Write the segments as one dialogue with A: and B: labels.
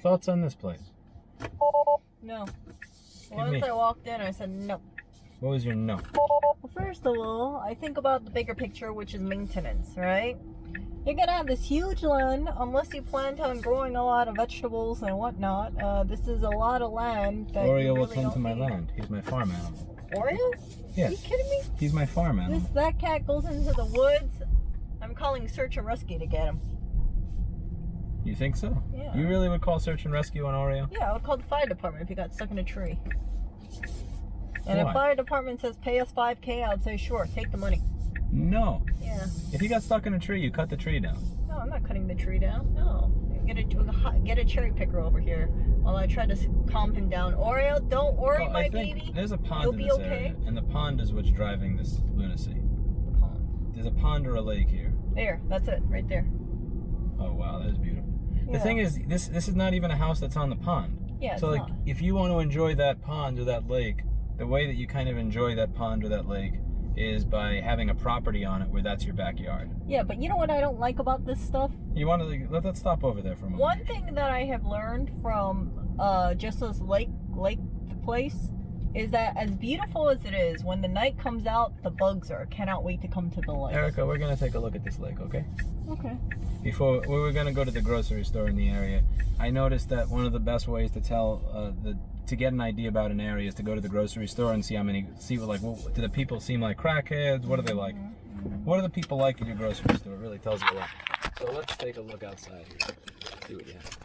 A: Thoughts on this place?
B: No. Once I walked in, I said no.
A: What was your no?
B: Well, first of all, I think about the bigger picture, which is maintenance, right? You're gonna have this huge land, unless you plan on growing a lot of vegetables and whatnot. This is a lot of land that
A: Oreo
B: you
A: will
B: really
A: come
B: don't
A: to my
B: need.
A: land. He's my farm animal.
B: Oreo?
A: Yes.
B: Are you kidding me?
A: He's my farm animal.
B: That cat goes into the woods. I'm calling search and rescue to get him.
A: You think so?
B: Yeah.
A: You really would call search and rescue on Oreo?
B: Yeah, I would call the fire department if he got stuck in a tree. And if
A: Why?
B: fire department says pay us $5,000, I would say sure, take the money.
A: No.
B: Yeah.
A: If he got stuck in a tree, you cut the tree down.
B: No, I'm not cutting the tree down. No. Get a cherry picker over here while I try to calm him down. Oreo, don't worry,
A: Well,
B: my
A: I think
B: baby.
A: there's a pond
B: You'll
A: in
B: be
A: this
B: okay.
A: area, and the pond is what's driving this lunacy.
B: The pond.
A: There's a pond or a lake here.
B: There, that's it, right there.
A: Oh wow, that is beautiful. The
B: Yeah.
A: thing is, this is not even a house that's on the pond.
B: Yeah,
A: So
B: it's
A: like,
B: not.
A: if you want to enjoy that pond or that lake, the way that you kind of enjoy that pond or that lake is by having a property on it where that's your backyard.
B: Yeah, but you know what I don't like about this stuff?
A: You want to let's stop over there for a moment.
B: One thing that I have learned from just this lake place is that as beautiful as it is, when the night comes out, the bugs cannot wait to come to the lake.
A: Erica, we're gonna take a look at this lake, okay?
B: Okay.
A: Before we were gonna go to the grocery store in the area, I noticed that one of the best ways to tell to get an idea about an area is to go to the grocery store and see well, do the people seem like crackheads? What are they like? What do the people like in your grocery store? It really tells you a lot. So let's take a look outside here. See what you have.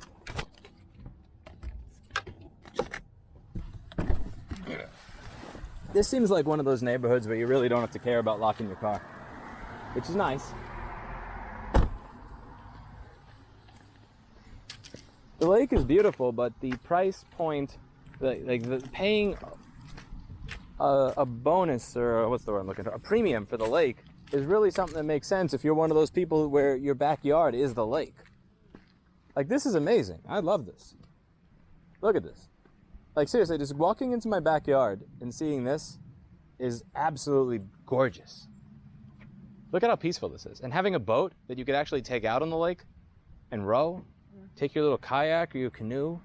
A: This seems like one of those neighborhoods where you really don't have to care about locking your car, which is nice. The lake is beautiful, but the price point, paying a bonus, or what's the word I'm looking for, a premium for the lake, is really something that makes sense if you're one of those people where your backyard is the lake. Like, this is amazing. I love this. Look at this. Like, seriously, just walking into my backyard and seeing this is absolutely gorgeous. Look at how peaceful this is. And having a boat that you could actually take out on the lake and row, take your little kayak or your canoe.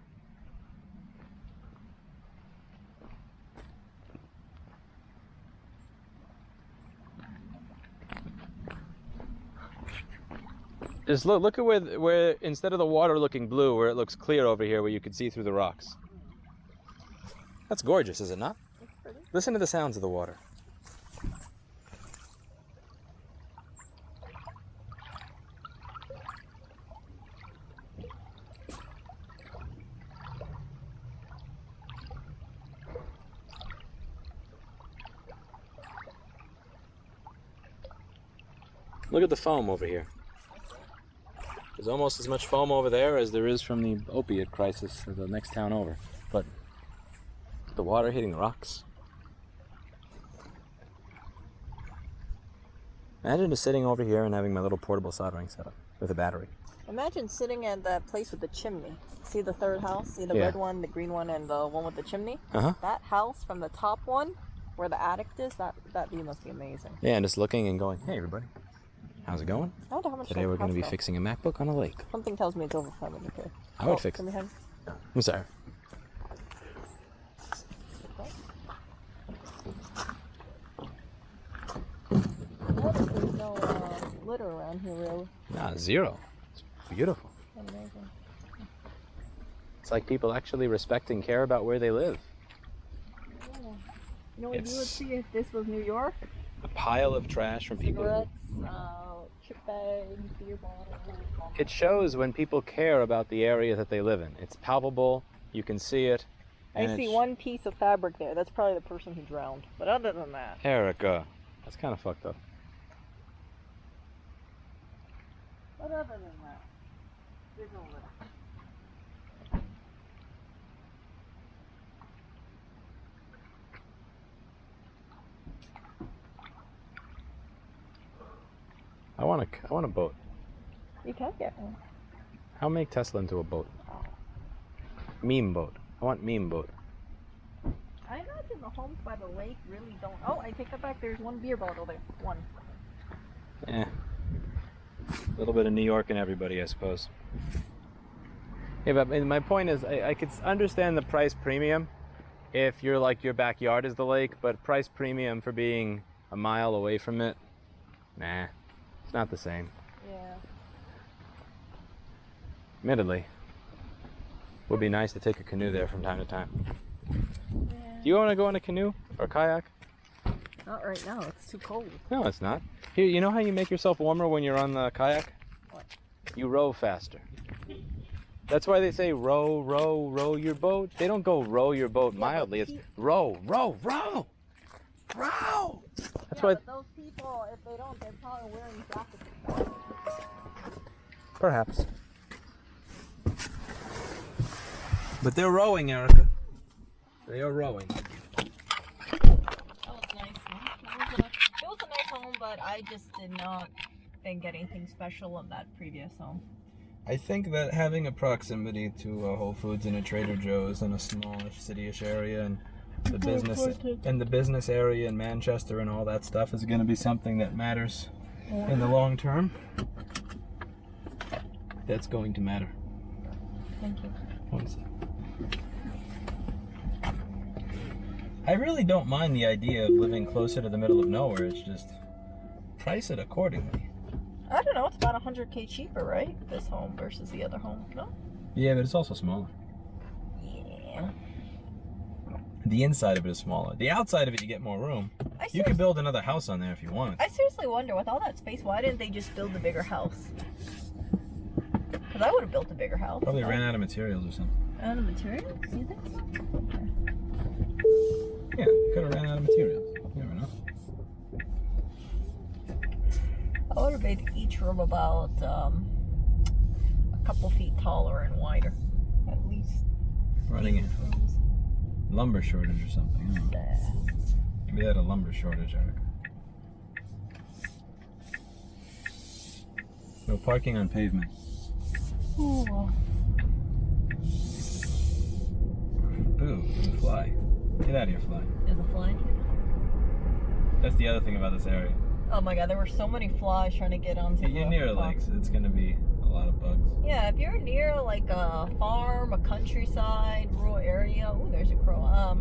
A: Just look at where instead of the water looking blue, where it looks clear over here, where you can see through the rocks. That's gorgeous, is it not? Listen to the sounds of the water. Look at the foam over here. There's almost as much foam over there as there is from the opiate crisis of the next town over. But the water hitting the rocks. Imagine just sitting over here and having my little portable soldering setup with a battery.
B: Imagine sitting at that place with the chimney. See the third house? See the red one, the green one, and the one with the chimney?
A: Uh-huh.
B: That house from the top one, where the attic is, that view must be amazing.
A: Yeah, and just looking and going, hey everybody, how's it going?
B: I wonder how much
A: Today we're going to be
B: fixing.
A: fixing a MacBook on a lake.
B: Something tells me it's over $500.
A: I would fix it.
B: Come here.
A: I'm sorry.
B: Notice there's no litter around here, really.
A: Nah, zero. It's beautiful.
B: Amazing.
A: It's like people actually respect and care about where they live.
B: Yeah. You know what you would
A: It's-
B: see if this was New York?
A: A pile of trash from people.
B: Cigarettes, chip bags, beer bottles.
A: It shows when people care about the area that they live in. It's palpable, you can see it.
B: I
A: and
B: see
A: it's-
B: one piece of fabric there. That's probably the person who drowned. But other than that,
A: Erica, that's kind of fucked up.
B: there's no litter.
A: I want a boat.
B: You can get one.
A: How make Tesla into a boat? Meme boat. I want meme boat.
B: I imagine the homes by the lake really don't. Oh, I take that back. There's one beer bottle there. One.
A: A little bit of New York in everybody, I suppose. Yeah, but my point is, I could understand the price premium if you're like your backyard is the lake, but price premium for being a mile away from it, nah, it's not the same.
B: Yeah.
A: Admittedly, would be nice to take a canoe there from time to time.
B: Yeah.
A: Do you want to go in a canoe or kayak?
B: Not right now. It's too cold.
A: No, it's not. Here, you know how you make yourself warmer when you're on the kayak?
B: What?
A: You row faster. That's why they say row, row, row your boat. They don't go row your boat mildly. It's row, row, row, row. That's why.
B: But those people, if they don't, they're probably wearing jackets.
A: Perhaps. But they're rowing, Erica. They are rowing.
B: That was nice. It was a nice home, but I just did not think anything special of that previous home.
A: I think that having a proximity to a Whole Foods and a Trader Joe's in a smallish cityish area and the business area in Manchester and all that stuff is going to be something that matters in the long term. That's going to matter.
B: Thank you.
A: One sec. I really don't mind the idea of living closer to the middle of nowhere. It's just price it accordingly.
B: I don't know. It's about 100K cheaper, right? This home versus the other home. No?
A: Yeah, but it's also smaller.
B: Yeah.
A: The inside of it is smaller. The outside of it, you get more room. You could build another house on there if you wanted.
B: I seriously wonder, with all that space, why didn't they just build a bigger house? Because I would have built a bigger house.
A: Probably ran out of materials or something.
B: Out of materials? You think so?
A: Yeah, could have ran out of materials. You never know.
B: I would have made each room about a couple feet taller and wider, at least.
A: Running a lumber shortage or something. I don't know. Maybe they had a lumber shortage, Eric. No parking on pavement.
B: Ooh.
A: Boo, there's a fly. Get out of here, fly.
B: There's a fly here?
A: That's the other thing about this area.
B: Oh my god, there were so many flies trying to get onto
A: You're near a lake, so it's going to be a lot of bugs.
B: Yeah, if you're near like a farm, a countryside, rural area, ooh, there's a crow.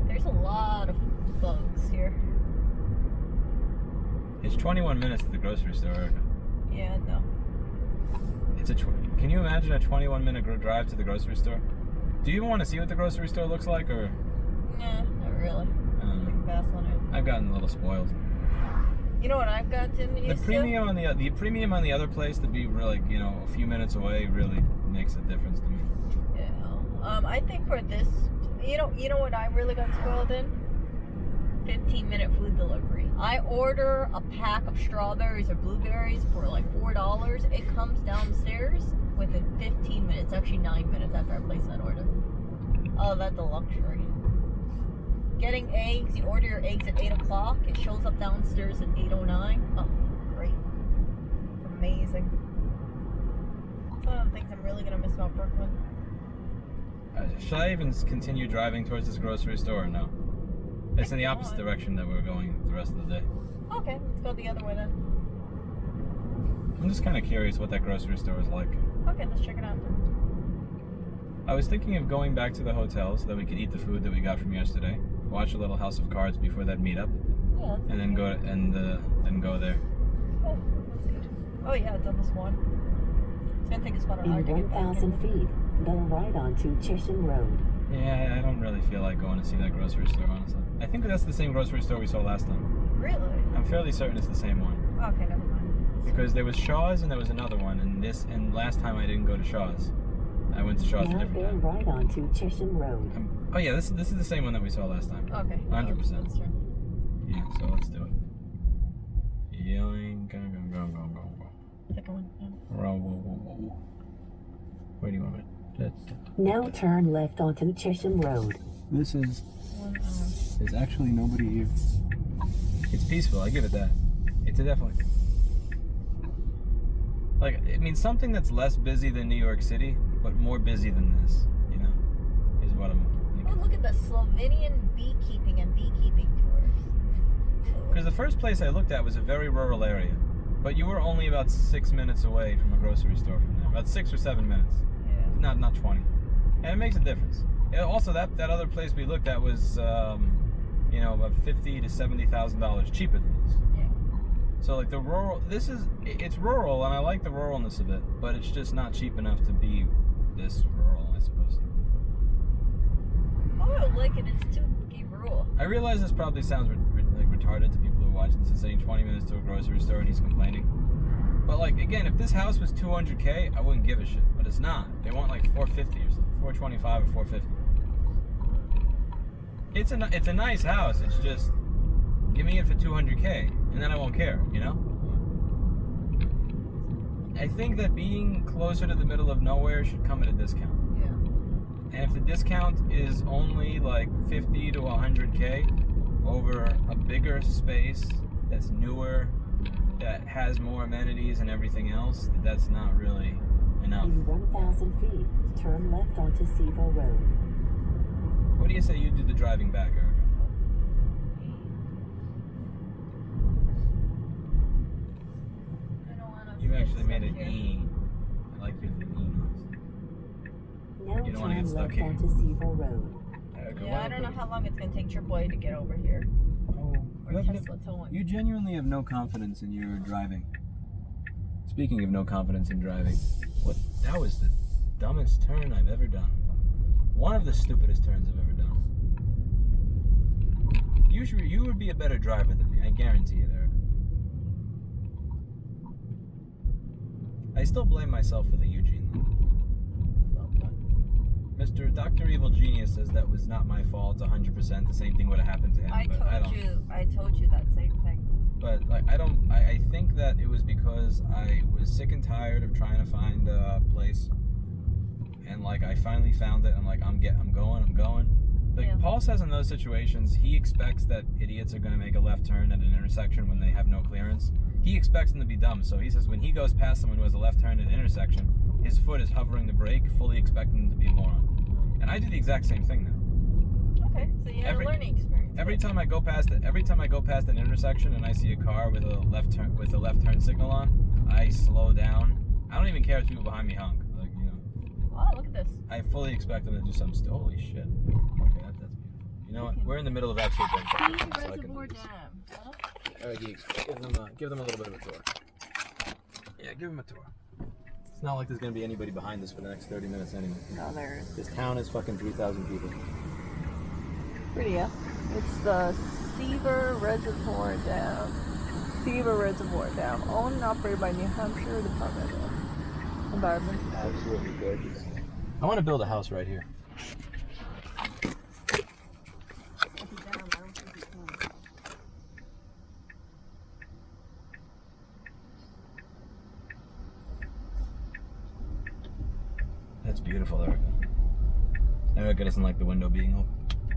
B: There's a lot of bugs here.
A: It's 21 minutes to the grocery store, Erica.
B: Yeah, no.
A: It's Can you imagine a 21-minute drive to the grocery store? Do you even want to see what the grocery store looks like, or?
B: Nah, not really. We can pass on it.
A: I've gotten a little spoiled.
B: You know what I've gotten used
A: The premium on the other place to be really, a few minutes away really makes a difference to me.
B: Yeah. I think for this, you know what I really got spoiled in? 15-minute food delivery. I order a pack of strawberries or blueberries for like $4. It comes downstairs within 15 minutes, actually 9 minutes after I place that order. Oh, that's a luxury. Getting eggs, you order your eggs at 8 o'clock, it shows up downstairs at 8:09. Oh, great. It's amazing. It's one of the things I'm really going to miss about Brooklyn.
A: Should I even continue driving towards this grocery store or no? It's in the opposite direction that we're going the rest of the day.
B: Okay, let's go the other way then.
A: I'm just kind of curious what that grocery store is like.
B: Okay, let's check it out.
A: I was thinking of going back to the hotel so that we could eat the food that we got from yesterday, watch a little House of Cards before that meetup,
B: Yeah,
A: and then go then go there.
B: Oh, that's good. Oh yeah, it's on this one. It's gonna take us about an hour
C: In
B: to get back.
C: 1,000 feet, go right onto Chisholm Road.
A: Yeah, I don't really feel like going to see that grocery store, honestly. I think that's the same grocery store we saw last time.
B: Really?
A: I'm fairly certain it's the same one.
B: Okay, never mind.
A: Because there was Shaw's and there was another one, and last time I didn't go to Shaw's. I went to Shaw's a
C: Now
A: different
C: go
A: time.
C: right onto Chisholm Road.
A: Oh yeah, this is the same one that we saw last time.
B: Okay.
A: 100%.
B: Let's turn.
A: Yeah, so let's do it. Yoink, go.
B: Second one. Yeah.
A: Whoa. Where do you want it?
C: Now turn left onto Chisholm Road.
A: This is.
B: 1 hour.
A: There's actually nobody here. It's peaceful. I give it that. It's a definitely. Like, I mean, something that's less busy than New York City, but more busy than this, is what I'm
B: Oh,
A: thinking.
B: look at the Slovenian beekeeping and beekeeping tours.
A: Because the first place I looked at was a very rural area, but you were only about 6 minutes away from a grocery store from there. About 6 or 7 minutes
B: Yeah.
A: not 20, and it makes a difference. And also, that other place we looked at was, you know, about $50,000 to $70,000 cheaper than this.
B: Yeah.
A: So like the rural, it's rural, and I like the ruralness of it, but it's just not cheap enough to be this rural, I suppose.
B: Oh, I like it. It's too rural.
A: I realize this probably sounds like retarded to people who are watching this and saying 20 minutes to a grocery store and he's complaining. But like, again, if this house was $200K, I wouldn't give a shit. But it's not. They want like $450 or something, $425 or $450. It's a nice house. It's just, give me it for $200K, and then I won't care, you know? I think that being closer to the middle of nowhere should come at a discount.
B: Yeah.
A: And if the discount is only like 50 to 100K over a bigger space that's newer, that has more amenities and everything else, that's not really enough.
C: In 1,000 feet, turn left onto Seville Road.
A: What do you say you do the driving back, Erica?
B: I don't want to.
A: You actually made an E. I like your E noise.
C: Now
A: You don't wanna
C: turn
A: get stuck
C: left
A: here.
C: onto Seville Road.
A: Erica,
B: Yeah, I don't know how long it's gonna take AAA to get over here.
A: Oh,
B: Or Tesla towing.
A: you genuinely have no confidence in your driving. Speaking of no confidence in driving, that was the dumbest turn I've ever done. One of the stupidest turns I've ever done. You would be a better driver than me, I guarantee it, Eric. I still blame myself for the Eugene though. Mr. Dr. Evil Genius says that was not my fault 100%. The same thing would have happened to him.
B: I told you that same thing.
A: But like I think that it was because I was sick and tired of trying to find a place, and like I finally found it. I'm like I'm going. Like
B: Yeah.
A: Paul says in those situations, he expects that idiots are going to make a left turn at an intersection when they have no clearance. He expects them to be dumb, so he says when he goes past someone who has a left turn at an intersection, his foot is hovering the brake, fully expecting them to be a moron. And I do the exact same thing now.
B: Okay, so you had a learning experience.
A: Every time I go past an intersection and I see a car with a left turn signal on, I slow down. I don't even care if people behind me honk. Like, you know,
B: Wow, look at this.
A: I fully expect them to do something. Holy shit! Okay, that's beautiful. You know what? We're in the middle of absolute gunfire.
B: Sea
A: so I can do
B: Reservoir
A: this.
B: Dam. Huh?
A: All right, geeks, give them a little bit of a tour. Yeah, give them a tour. It's not like there's gonna be anybody behind us for the next 30 minutes anyway.
B: No, there's
A: This town is fucking 3,000 people.
B: pretty, yeah. It's the Seaver Reservoir Dam. Seaver Reservoir Dam, owned and operated by New Hampshire Department of Environment.
A: Absolutely gorgeous. I want to build a house right here. That's beautiful, Erica. Erica doesn't like the window being open.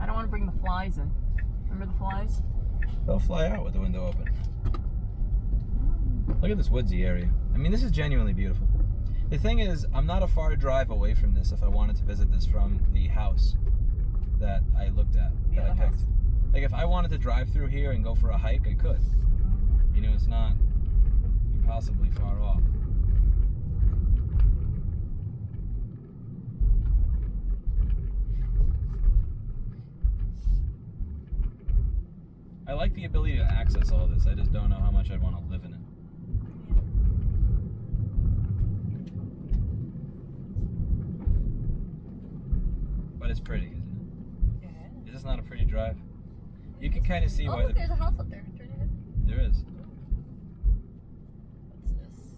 B: I don't want to bring the flies in. Remember the flies?
A: They'll fly out with the window open. Look at this woodsy area. I mean, this is genuinely beautiful. The thing is, I'm not a far drive away from this if I wanted to visit this from the house that I looked at, that I picked. Like, if I wanted to drive through here and go for a hike, I could. You know, it's not impossibly far off. I like the ability to access all this. I just don't know how much I'd want to live in it. But it's pretty, isn't it?
B: Yeah.
A: Is this not a pretty drive? You can kind of see
B: Oh,
A: why
B: look, there's a house up there. Turn your head.
A: there is.
B: What's this?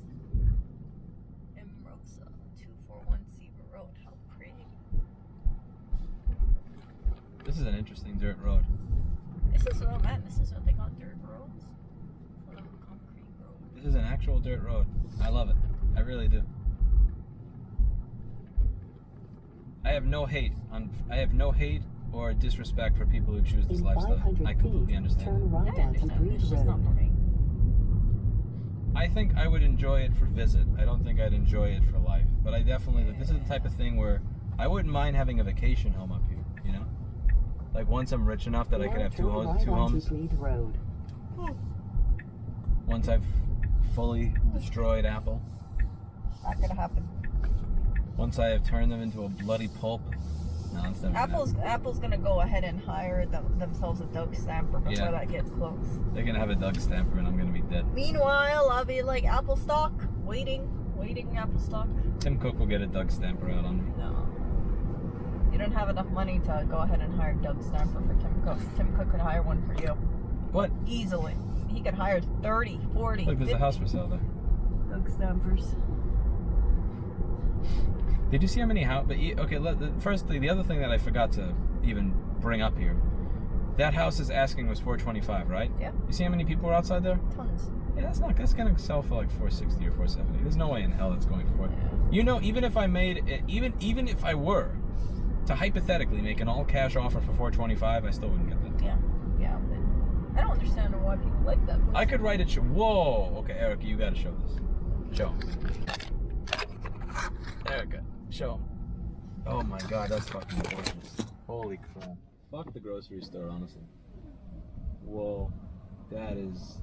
B: Emerosa, 241 Seaver Road. How pretty.
A: This is an interesting dirt road.
B: This is, oh man, this is what they call dirt roads. What a concrete road.
A: This is an actual dirt road. I love it. I really do. I have no hate or disrespect for people who choose this
C: In
A: lifestyle.
C: 500
A: I completely
C: feet,
A: understand.
C: turn right
B: I
C: onto
B: understand.
C: Breed
B: It's just not for
C: Road.
B: me.
A: I think I would enjoy it for visit. I don't think I'd enjoy it for life. But I definitely, this is the type of thing where I wouldn't mind having a vacation home up here, you know? Like once I'm rich enough that I could
C: Now
A: have
C: turn
A: two
C: right onto
A: homes.
C: Breed Road.
A: Once I've fully destroyed Apple.
B: Not gonna happen.
A: Once I have turned them into a bloody pulp. No, it's never gonna happen.
B: Apple's gonna go ahead and hire themselves a Doug Stamper before that gets close.
A: They're gonna have a Doug Stamper and I'm gonna be dead.
B: Meanwhile, I'll be like Apple stock, waiting Apple stock.
A: Tim Cook will get a Doug Stamper out on me.
B: No. You don't have enough money to go ahead and hire Doug Stamper for Tim Cook. Tim Cook could hire one for you. What? Easily. He could hire 30, 40,
A: Look, there's
B: 50
A: a house for sale there.
B: Doug Stampers.
A: Did you see how many firstly, the other thing that I forgot to even bring up here, that house is asking was $425, right?
B: Yeah.
A: You see how many people are outside there?
B: Tons.
A: Yeah, that's gonna sell for like $460 or $470. There's no way in hell it's going for it.
B: Yeah.
A: You know, even if I made it, even if I were to hypothetically make an all cash offer for $425, I still wouldn't get that.
B: Yeah. Yeah. But I don't understand why people like that place.
A: I could write it. Whoa. Okay, Erica, you gotta show this. Show 'em. Erica, show 'em. Oh my God, that's fucking gorgeous. Holy crap. Fuck the grocery store, honestly. Whoa, that is.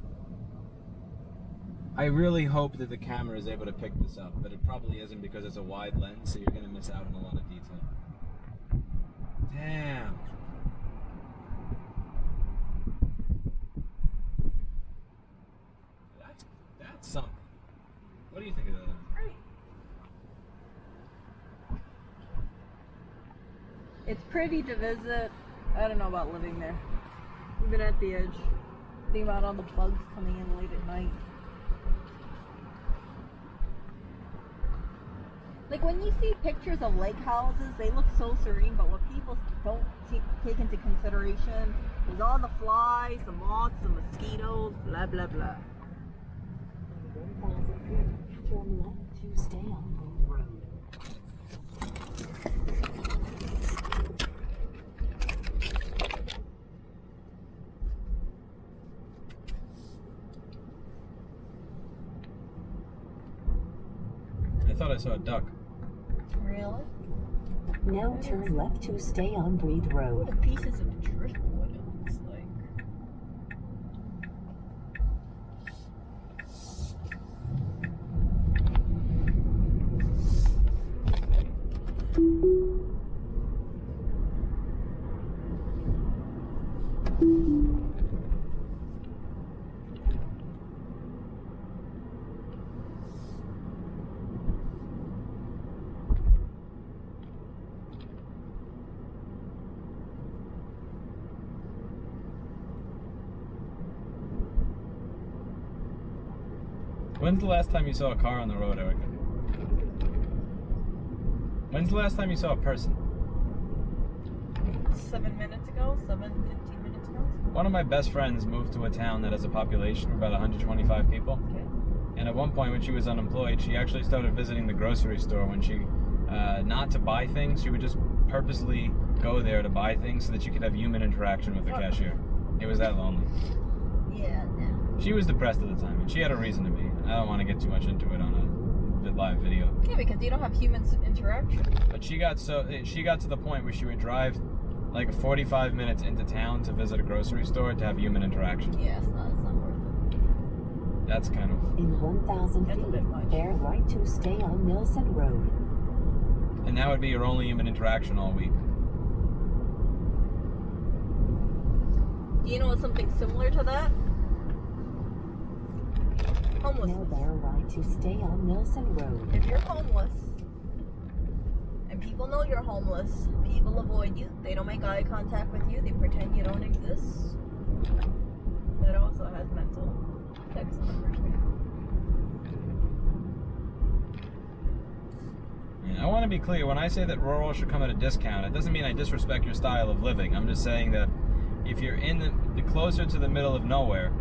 A: I really hope that the camera is able to pick this up, but it probably isn't because it's a wide lens, so you're gonna miss out on a lot of detail. Damn. That's something. What do you think of that?
B: Great. It's pretty to visit. I don't know about living there. We've been at the edge. Think about all the bugs coming in late at night. Like when you see pictures of lake houses, they look so serene, but what people don't take into consideration is all the flies, the moths, the mosquitoes, blah blah blah.
C: 1,000 feet. Turn left to stay on Green Road.
A: I thought I saw a duck.
B: Really?
C: Now turn left to stay on Breed Road.
B: The pieces of driftwood, it looks like.
A: When's the last time you saw a car on the road, Erica? When's the last time you saw a person?
B: 7 minutes ago, 15 minutes ago.
A: One of my best friends moved to a town that has a population of about 125 people.
B: Okay.
A: And at one point when she was unemployed, she actually started visiting the grocery store when she, not to buy things, she would just purposely go there to buy things so that she could have human interaction with the cashier. It was that lonely.
B: Yeah, no.
A: She was depressed at the time, and she had a reason to be. I don't want to get too much into it on a live video.
B: Yeah, because you don't have human interaction.
A: But she got to the point where she would drive like 45 minutes into town to visit a grocery store to have human interaction.
B: Yeah, it's not worth it.
A: That's kind of.
C: In 1,000
B: That's a bit much.
C: feet, bear right to stay on Nilsson Road.
A: And that would be your only human interaction all week.
B: Do you know something similar to that?
C: Now
B: Homelessness.
C: bear right to stay on Nilsson Road.
B: If you're homeless, and people know you're homeless, people avoid you. They don't make eye contact with you. They pretend you don't exist. That also has mental effects on the person.
A: I want to be clear, when I say that rural should come at a discount, it doesn't mean I disrespect your style of living. I'm just saying that if you're in the closer to the middle of nowhere,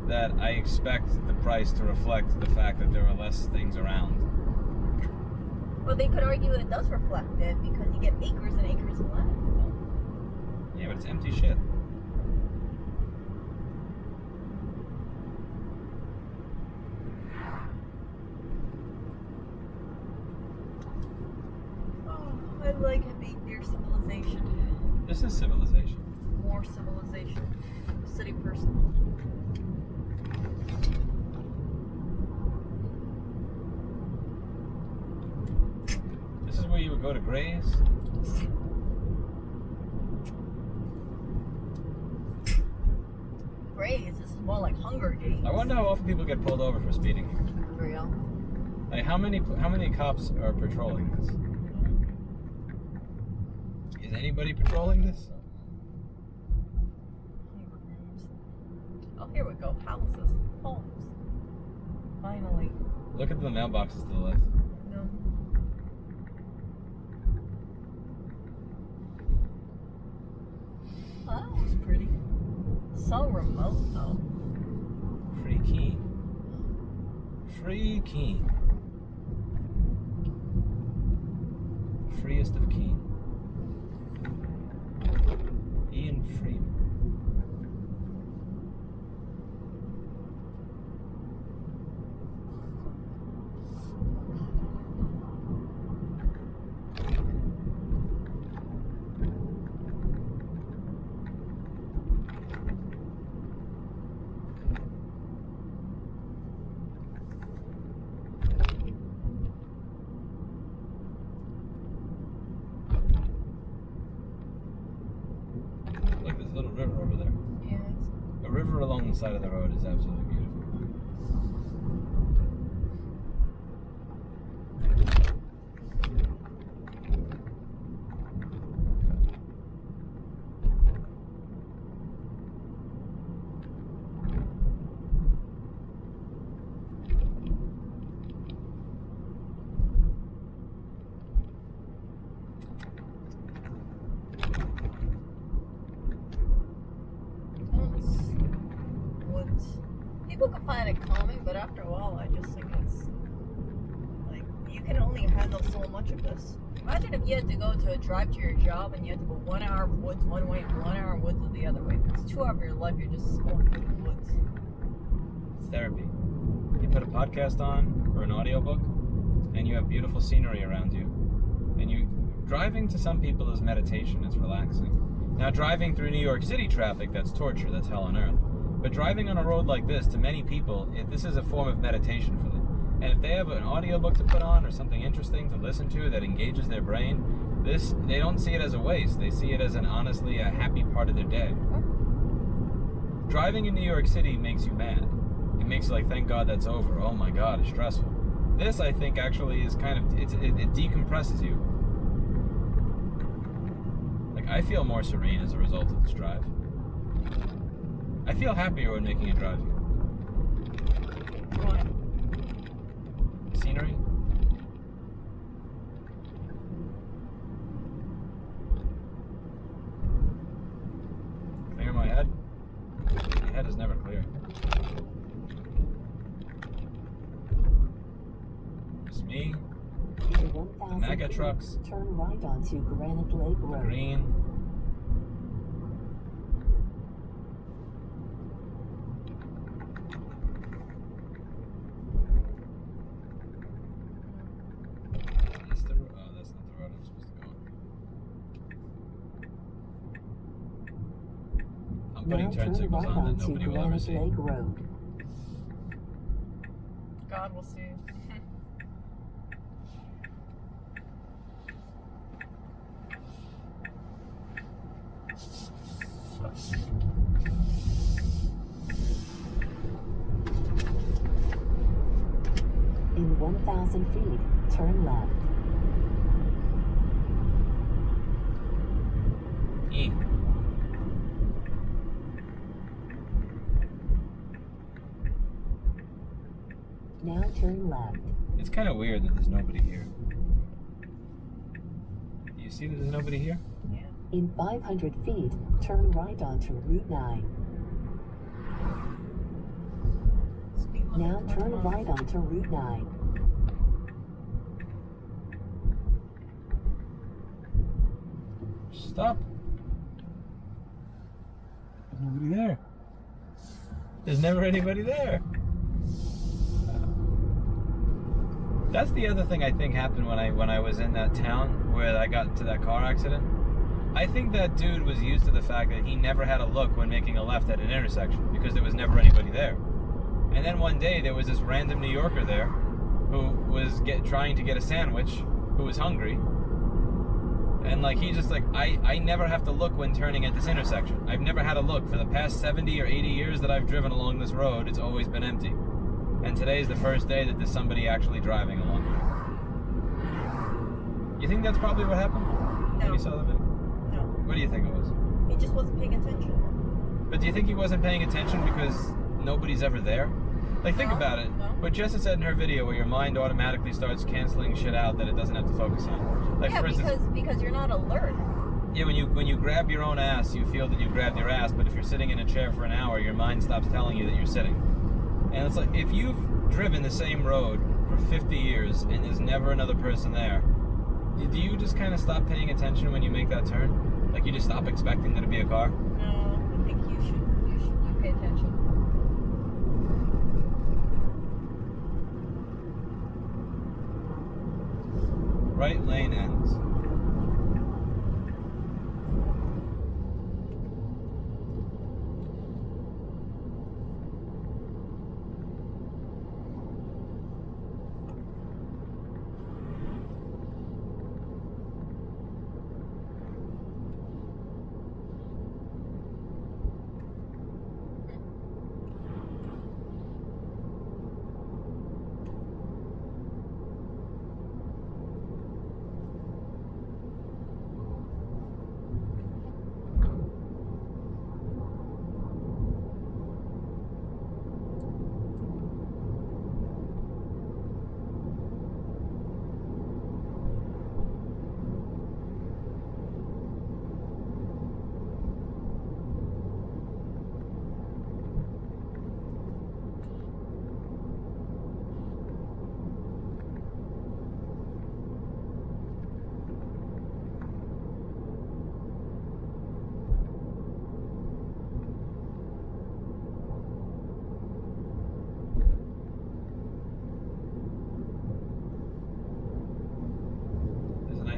A: that I expect the price to reflect the fact that there are less things around.
B: Well, they could argue it does reflect it because you get acres and acres of land.
A: Yeah, but it's empty shit.
B: Oh, I like it being near civilization.
A: This is civilization.
B: More civilization. City person.
A: where you would go to graze?
B: Graze. This is more like Hunger Games.
A: I wonder how often people get pulled over for speeding here.
B: Real.
A: Like, how many cops are patrolling this? Is anybody patrolling this?
B: Hunger Games. Oh, here we go. Houses. Homes. Finally.
A: Look at the mailboxes to the left.
B: No. Oh, that was pretty. So remote, though.
A: Free Keene. Free Keene. Freest of Keene. Ian Freeman. Look, there's a little river over there.
B: Yes.
A: A river along the side of the road is absolutely beautiful.
B: Woods. People can find it calming, but after a while, I just think it's like you can only handle so much of this. Imagine if you had to go to drive to your job and you had to go 1 hour of woods one way and 1 hour of woods the other way. It's 2 hours of your life you're just going through the woods.
A: It's therapy. You put a podcast on or an audiobook and you have beautiful scenery around you. And driving to some people is meditation, it's relaxing. Now driving through New York City traffic, that's torture, that's hell on earth. But driving on a road like this, to many people, this is a form of meditation for them. And if they have an audiobook to put on or something interesting to listen to that engages their brain, they don't see it as a waste. They see it as honestly a happy part of their day. Driving in New York City makes you mad. It makes you like, thank God that's over. Oh my God, it's stressful. This, I think, actually is kind of, it decompresses you. Like, I feel more serene as a result of this drive. I feel happier when making a drive.
B: Why?
A: Scenery. Clear my head. My head is never clear. Just me,
C: In
A: the
C: 1,000
A: MAGA
C: feet,
A: trucks,
C: turn right onto Granite Lake Road.
A: green. That's the road. Oh, that's not the road I'm supposed to go on. I'm putting
C: Now
A: turn
C: turn
A: signals
C: right
A: on that
C: onto
A: nobody will ever
C: Granite
A: see.
C: Lake Road.
B: God will see.
C: In 1,000 feet, turn left.
A: E.
C: Now turn left.
A: It's kind of weird that there's nobody here. Do you see that there's nobody here?
B: Yeah.
C: In 500 feet, turn right onto Route 9.
B: Speed limit
C: Now turn
B: 21.
C: right onto Route 9.
A: Stop. There's nobody there. There's never anybody there. That's the other thing I think happened when I was in that town where I got into that car accident. I think that dude was used to the fact that he never had a look when making a left at an intersection because there was never anybody there. And then one day there was this random New Yorker there who was trying to get a sandwich, who was hungry. And like he just like I never have to look when turning at this intersection. I've never had to look for the past 70 or 80 years that I've driven along this road. It's always been empty. And today is the first day that there's somebody actually driving along it. You think that's probably what happened?
B: No.
A: When you saw the video?
B: No.
A: What do you think it was?
B: He just wasn't paying attention.
A: But do you think he wasn't paying attention because nobody's ever there? Like, think
B: No,
A: about it.
B: no.
A: What Jessa said in her video, where your mind automatically starts canceling shit out that it doesn't have to focus on. Like,
B: Yeah,
A: for instance,
B: because you're not alert.
A: yeah, when you grab your own ass, you feel that you grabbed your ass. But if you're sitting in a chair for an hour, your mind stops telling you that you're sitting. And it's like, if you've driven the same road for 50 years and there's never another person there, do you just kind of stop paying attention when you make that turn? Like, you just stop expecting there to be a car?
B: No, I think you pay attention.
A: Right lane ends.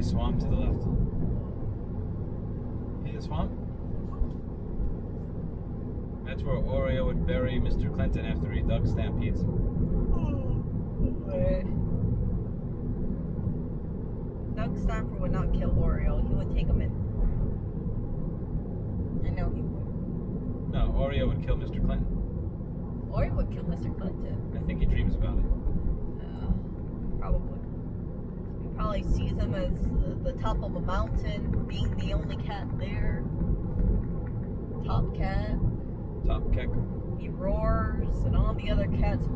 A: Swamp to the left. See the swamp? That's where Oreo would bury Mr. Clinton after he dug stampedes.
B: Doug Stamford would not kill Oreo. He would take him in. I know he would.
A: No, Oreo would kill Mr. Clinton.
B: Oreo would kill Mr. Clinton.
A: I think he dreams about it.
B: Probably. He probably sees him as the top of a mountain, being the only cat there. Top cat.
A: Top kick.
B: He roars, and all the other cats,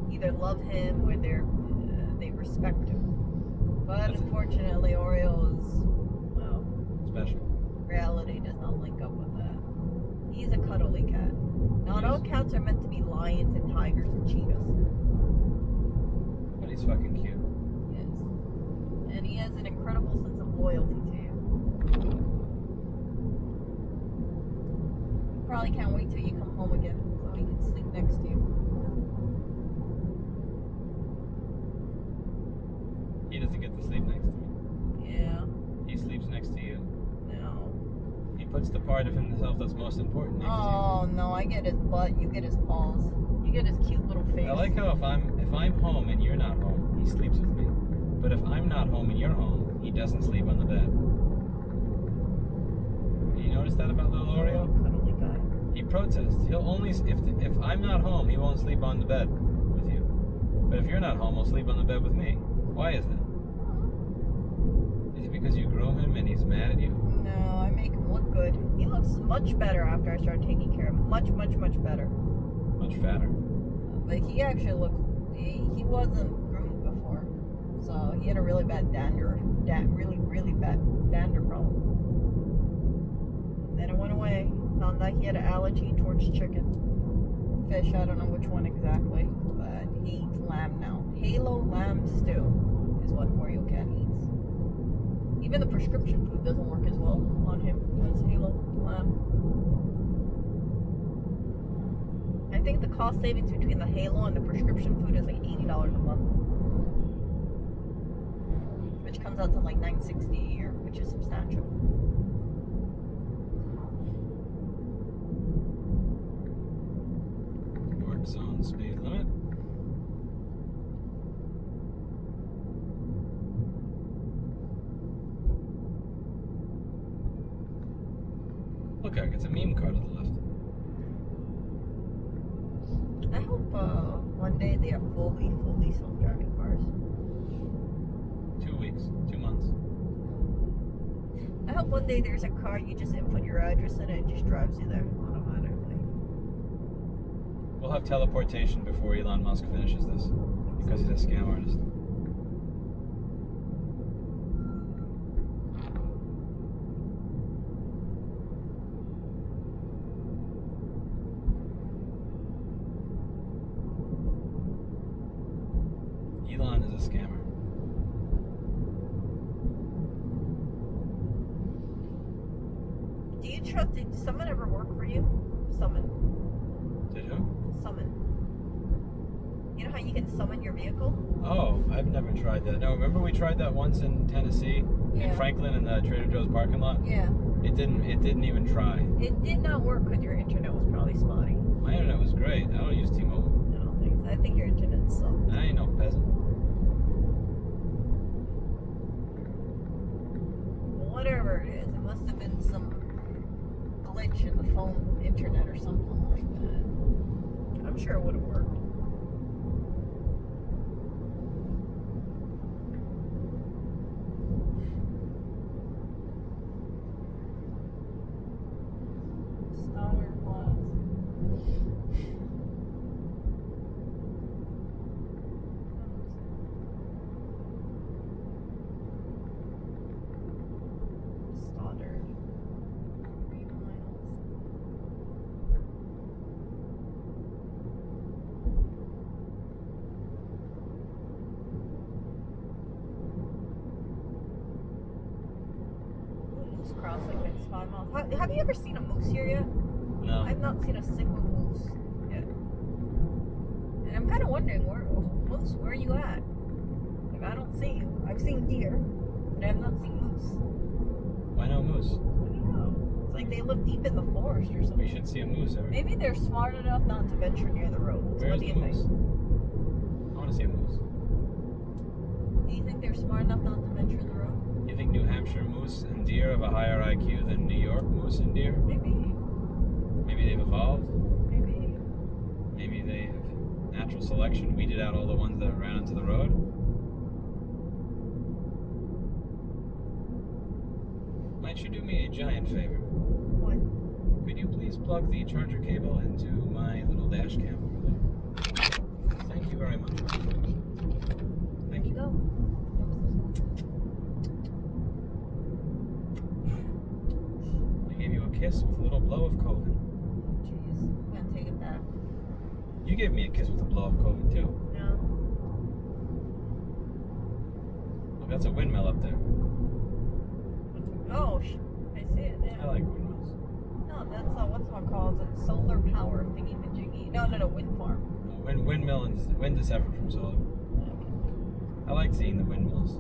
B: either love him or they respect him. But unfortunately, Oreo is, well,
A: special.
B: Reality does not link up with that. He's a cuddly cat. Not all cats are meant to be lions and tigers and cheetahs.
A: But he's fucking cute.
B: Yes. And he has an incredible sense of loyalty to you. He probably can't wait till you come home again so he can sleep next to you.
A: He doesn't get to sleep next to me.
B: Yeah.
A: He sleeps next to you.
B: No.
A: He puts the part of himself that's most important next to you.
B: Oh no, I get his butt, you get his paws. You get his cute little face.
A: I like how if I'm home and you're not home, he sleeps with me. But if I'm not home and you're home, he doesn't sleep on the bed. You notice that about little Oreo?
B: Cuddly guy.
A: He protests. He'll only if I'm not home, he won't sleep on the bed with you. But if you're not home, he'll sleep on the bed with me. Why is that? Is it because you groom him and he's mad at you?
B: No, I make him look good. He looks much better after I started taking care of him. Much, much, much better.
A: Much fatter.
B: But he actually looked. He wasn't groomed before, so he had a really bad really bad dander problem. Then it went away. Found out he had an allergy towards chicken, fish. I don't know which one exactly, but he eats lamb now. Halo lamb stew is what Oreo Cat eats. Even the prescription food doesn't work as well on him as Halo lamb. I think the cost savings between the Halo and the prescription food is like $80 a month, which comes out to like $9.60 a year, which is substantial.
A: North zone speed limit. Look, Eric, it's a meme car to the left.
B: I hope one day they have fully self-driving cars.
A: 2 weeks, 2 months.
B: I hope one day there's a car you just input your address in it and it just drives you there automatically.
A: We'll have teleportation before Elon Musk finishes this because he's a scam artist. Elon is a scammer.
B: Do you trust? Did someone ever work for you? Summon.
A: Did who?
B: Summon. You know how you can summon your vehicle?
A: Oh, I've never tried that. No, remember we tried that once in Tennessee,
B: Yeah.
A: in Franklin, in the Trader Joe's parking lot.
B: Yeah.
A: It didn't even try.
B: It did not work because your internet was probably spotty.
A: My internet was great. I don't use T-Mobile.
B: I don't think so. I think your internet sucked.
A: I ain't no peasant.
B: Whatever it is, it must have been some glitch in the phone internet or something like that. I'm sure it would have worked. Stoddard Glass. Stoddard. 3 miles. Moose Crossing is 5 miles. Have you ever seen a moose here yet?
A: No.
B: I've not seen a single moose yet. And I'm kind of wondering, moose, where are you at? Like, I don't see you. I've seen deer, but I have not seen moose.
A: Why no moose?
B: I don't know. It's like they live deep in the forest or
A: We
B: something.
A: should see a moose, Eric.
B: Maybe they're smart enough not to venture near the roads.
A: Where's
B: What do
A: the
B: you
A: moose?
B: think?
A: I want to see a moose.
B: Do you think they're smart enough not to venture the road?
A: You think New Hampshire moose and deer have a higher IQ than New York moose and deer?
B: Maybe.
A: Maybe they've evolved.
B: Maybe.
A: Maybe they have natural selection weeded out all the ones that ran into the road. Might you do me a giant favor?
B: What?
A: Could you please plug the charger cable into my little dash cam over there? Thank you very much. Thank you.
B: Go.
A: I gave you a kiss with a little blow of COVID.
B: Jeez. I'm gonna take it back.
A: You gave me a kiss with a blow of COVID too.
B: No.
A: Look, that's a windmill up there.
B: Oh, I see it now.
A: I like windmills.
B: No, that's whatchamacallit. It's solar power thingy majiggy. No, wind farm.
A: Windmill and wind is separate from solar. I like seeing the windmills.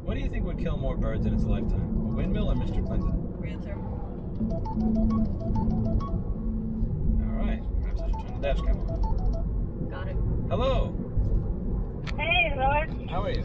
A: What do you think would kill more birds in its lifetime? A windmill or Mr. Clinton?
B: Realtor.
A: Alright, perhaps I should turn the dash cam on.
B: Got it.
A: Hello!
D: Hey, Lord.
A: How are you?